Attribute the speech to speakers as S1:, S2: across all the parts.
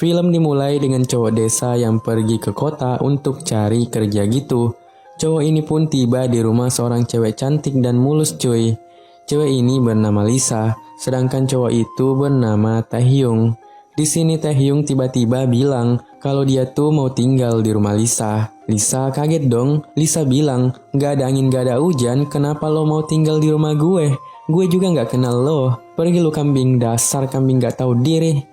S1: Film dimulai dengan cowok desa yang pergi ke kota untuk cari kerja gitu. Cowok ini pun tiba di rumah seorang cewek cantik dan mulus cuy. Cewek ini bernama Lisa, sedangkan cowok itu bernama Taehyung. Di sini Taehyung tiba-tiba bilang kalau dia tuh mau tinggal di rumah Lisa. Lisa kaget dong. Lisa bilang, "Gak ada angin gak ada hujan, kenapa lo mau tinggal di rumah gue? Gue juga gak kenal lo. Pergi lu kambing, dasar kambing gak tahu diri."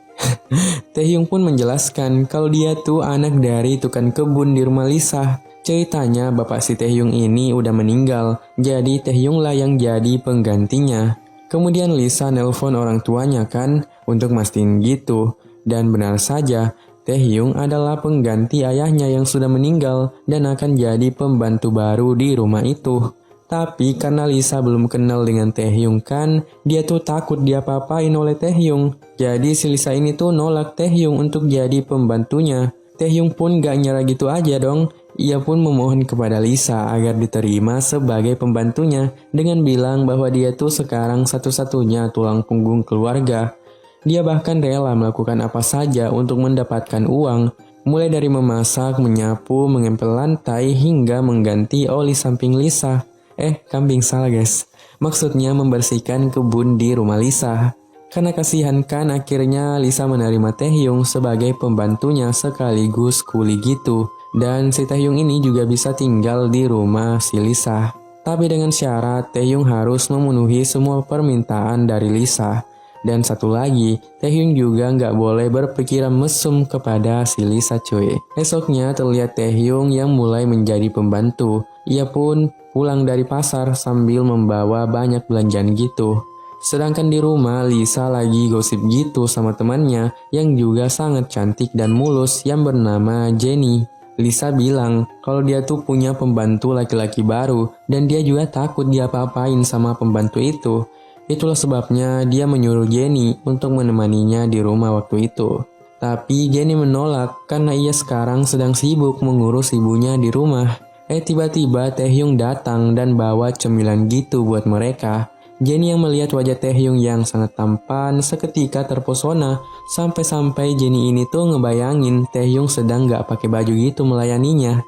S1: Taehyung pun menjelaskan kalau dia tuh anak dari tukang kebun di rumah Lisa. Ceritanya bapak si Taehyung ini udah meninggal, jadi Taehyung lah yang jadi penggantinya. Kemudian Lisa nelpon orang tuanya kan untuk mastiin gitu. Dan benar saja, Taehyung adalah pengganti ayahnya yang sudah meninggal dan akan jadi pembantu baru di rumah itu. Tapi karena Lisa belum kenal dengan Taehyung kan, dia tuh takut diapa-apain oleh Taehyung. Jadi si Lisa ini tuh nolak Taehyung untuk jadi pembantunya. Taehyung pun gak nyerah gitu aja dong. Ia pun memohon kepada Lisa agar diterima sebagai pembantunya dengan bilang bahwa dia tuh sekarang satu-satunya tulang punggung keluarga. Dia bahkan rela melakukan apa saja untuk mendapatkan uang, mulai dari memasak, menyapu, mengempel lantai, hingga mengganti oli samping Lisa. Kambing salah guys. Maksudnya membersihkan kebun di rumah Lisa. Karena kasihan kan akhirnya Lisa menerima Taehyung sebagai pembantunya sekaligus kuli gitu. Dan si Taehyung ini juga bisa tinggal di rumah si Lisa. Tapi dengan syarat Taehyung harus memenuhi semua permintaan dari Lisa. Dan satu lagi, Taehyung juga nggak boleh berpikiran mesum kepada si Lisa cuy. Esoknya terlihat Taehyung yang mulai menjadi pembantu. Ia pun pulang dari pasar sambil membawa banyak belanjaan gitu. Sedangkan di rumah Lisa lagi gosip gitu sama temannya yang juga sangat cantik dan mulus yang bernama Jenny. Lisa bilang kalau dia tuh punya pembantu laki-laki baru dan dia juga takut diapa-apain sama pembantu itu. Itulah sebabnya dia menyuruh Jenny untuk menemaninya di rumah waktu itu. Tapi Jenny menolak karena ia sekarang sedang sibuk mengurus ibunya di rumah. Tiba-tiba Taehyung datang dan bawa cemilan gitu buat mereka. Jenny yang melihat wajah Taehyung yang sangat tampan seketika terpesona. Sampai-sampai Jenny ini tuh ngebayangin Taehyung sedang gak pakai baju gitu melayaninya.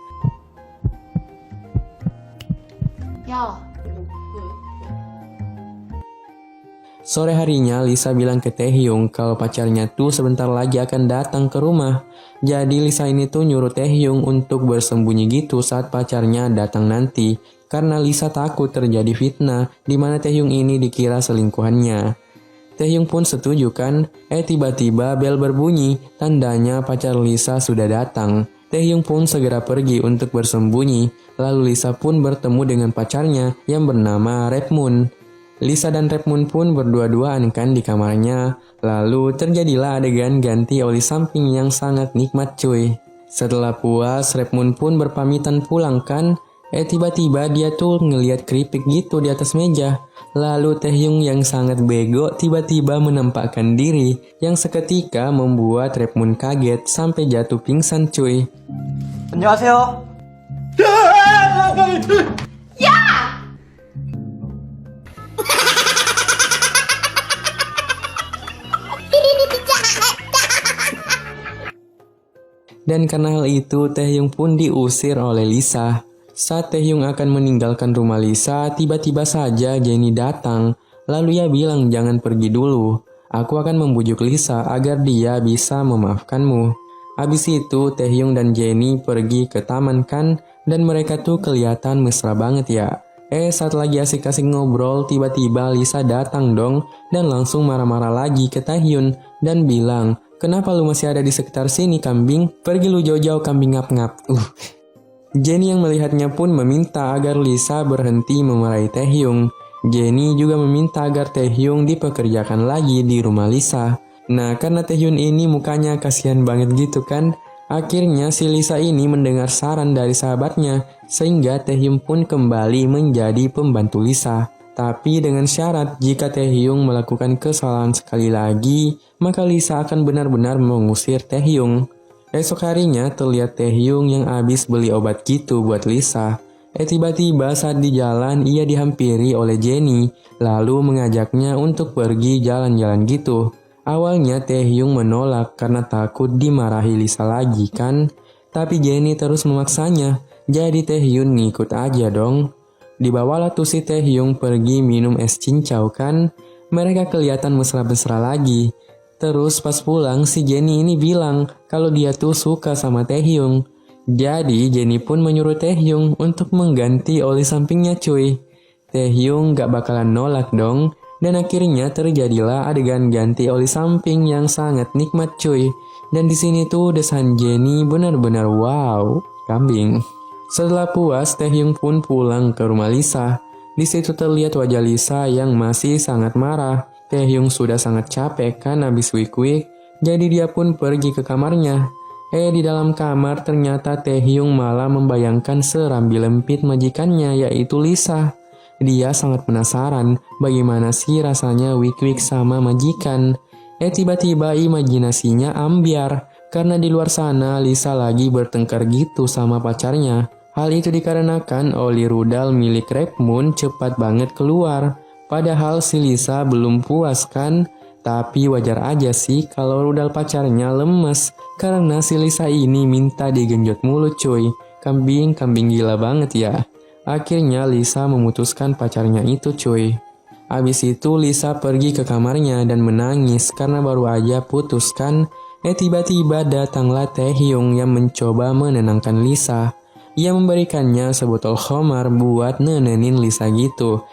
S1: Sore harinya Lisa bilang ke Taehyung kalau pacarnya tuh sebentar lagi akan datang ke rumah. Jadi Lisa ini tuh nyuruh Taehyung untuk bersembunyi gitu saat pacarnya datang nanti. Karena Lisa takut terjadi fitnah di mana Taehyung ini dikira selingkuhannya. Taehyung pun setuju kan? Tiba-tiba bel berbunyi, tandanya pacar Lisa sudah datang. Taehyung pun segera pergi untuk bersembunyi. Lalu Lisa pun bertemu dengan pacarnya yang bernama Rapmoon. Lisa dan Rapmoon pun berdua-duaan kan di kamarnya. Lalu terjadilah adegan ganti oli samping yang sangat nikmat cuy. Setelah puas, Rapmoon pun berpamitan pulang kan. Tiba-tiba dia tuh ngeliat keripik gitu di atas meja. Lalu Taehyung yang sangat bego tiba-tiba menampakkan diri yang seketika membuat Rapmoon kaget sampai jatuh pingsan cuy.
S2: 안녕하세요.
S1: Dan karena hal itu, Taehyung pun diusir oleh Lisa. Saat Taehyung akan meninggalkan rumah Lisa, tiba-tiba saja Jenny datang. Lalu ia bilang jangan pergi dulu. Aku akan membujuk Lisa agar dia bisa memaafkanmu. Habis itu, Taehyung dan Jenny pergi ke taman kan, dan mereka tuh kelihatan mesra banget ya. Saat lagi asik-asik ngobrol, tiba-tiba Lisa datang dong, dan langsung marah-marah lagi ke Taehyung, dan bilang, "Kenapa lu masih ada di sekitar sini kambing? Pergi lu jauh-jauh kambing ngap-ngap." Jenny yang melihatnya pun meminta agar Lisa berhenti memarahi Taehyung. Jenny juga meminta agar Taehyung dipekerjakan lagi di rumah Lisa. Nah, karena Taehyung ini mukanya kasihan banget gitu kan. Akhirnya si Lisa ini mendengar saran dari sahabatnya, sehingga Taehyung pun kembali menjadi pembantu Lisa. Tapi dengan syarat jika Taehyung melakukan kesalahan sekali lagi, maka Lisa akan benar-benar mengusir Taehyung. Esok harinya terlihat Taehyung yang habis beli obat gitu buat Lisa. Tiba-tiba saat di jalan ia dihampiri oleh Jenny, lalu mengajaknya untuk pergi jalan-jalan gitu. Awalnya Taehyung menolak karena takut dimarahi Lisa lagi kan. Tapi Jennie terus memaksanya, jadi Taehyung ngikut aja dong. Dibawalah tuh si Taehyung pergi minum es cincau kan. Mereka kelihatan mesra-mesra lagi. Terus pas pulang si Jennie ini bilang kalau dia tuh suka sama Taehyung. Jadi Jennie pun menyuruh Taehyung untuk mengganti oli sampingnya cuy. Taehyung gak bakalan nolak dong. Dan akhirnya terjadilah adegan ganti oli samping yang sangat nikmat cuy. Dan di sini tuh desain Jennie benar-benar wow, kambing. Setelah puas, Taehyung pun pulang ke rumah Lisa. Di situ terlihat wajah Lisa yang masih sangat marah. Taehyung sudah sangat capek kan habis wik-wik, jadi dia pun pergi ke kamarnya. Di dalam kamar ternyata Taehyung malah membayangkan serambi lempit majikannya yaitu Lisa. Dia sangat penasaran bagaimana sih rasanya wik-wik sama majikan. Tiba-tiba imajinasinya ambiar karena di luar sana Lisa lagi bertengkar gitu sama pacarnya. Hal itu dikarenakan oli rudal milik Red Moon cepat banget keluar. Padahal si Lisa belum puas kan? Tapi wajar aja sih kalau rudal pacarnya lemes karena si Lisa ini minta digenjot mulu cuy. Kambing gila banget ya. Akhirnya Lisa memutuskan pacarnya itu cuy. Abis itu Lisa pergi ke kamarnya dan menangis karena baru aja putus kan. Tiba-tiba datanglah Taehyung yang mencoba menenangkan Lisa. Ia memberikannya sebotol khamar buat nenengin Lisa gitu.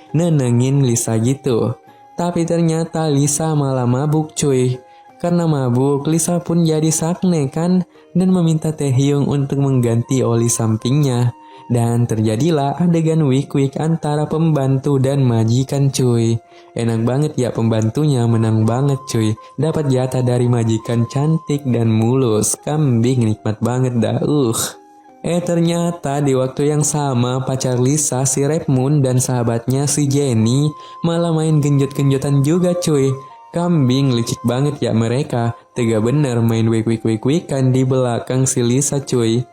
S1: Nenengin Lisa gitu. Tapi ternyata Lisa malah mabuk cuy. Karena mabuk, Lisa pun jadi sakne kan dan meminta Taehyung untuk mengganti oli sampingnya. Dan terjadilah adegan wik-wik antara pembantu dan majikan cuy. Enak banget ya pembantunya, menang banget cuy. Dapat jatah dari majikan cantik dan mulus. Kambing nikmat banget dah. Ternyata di waktu yang sama pacar Lisa si Red Moon dan sahabatnya si Jennie malah main genjot-genjotan juga cuy. Kambing licik banget ya mereka. Tega bener main wik-wik-wik-wikan di belakang si Lisa cuy.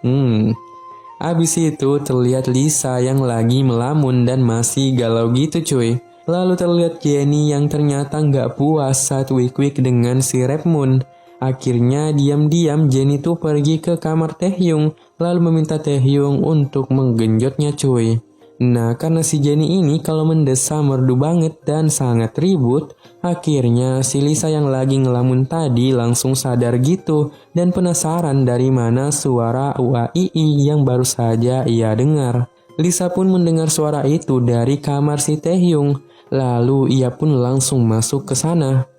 S1: Abis itu terlihat Lisa yang lagi melamun dan masih galau gitu cuy. Lalu terlihat Jennie yang ternyata nggak puas saat wik-wik dengan si Red Moon. Akhirnya diam-diam Jennie tuh pergi ke kamar Taehyung lalu meminta Taehyung untuk menggenjotnya cuy. Nah karena si Jennie ini kalau mendesah merdu banget dan sangat ribut, akhirnya si Lisa yang lagi ngelamun tadi langsung sadar gitu dan penasaran dari mana suara UAII yang baru saja ia dengar. Lisa pun mendengar suara itu dari kamar si Taehyung, lalu ia pun langsung masuk ke sana.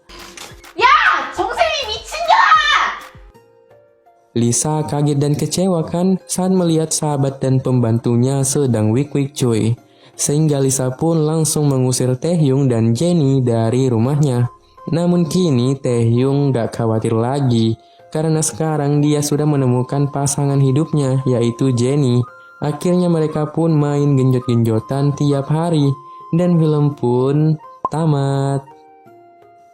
S1: Lisa kaget dan kecewa kan saat melihat sahabat dan pembantunya sedang wik-wik cuy. Sehingga Lisa pun langsung mengusir Taehyung dan Jennie dari rumahnya. Namun kini Taehyung gak khawatir lagi karena sekarang dia sudah menemukan pasangan hidupnya yaitu Jennie. Akhirnya mereka pun main genjot-genjotan tiap hari dan film pun tamat.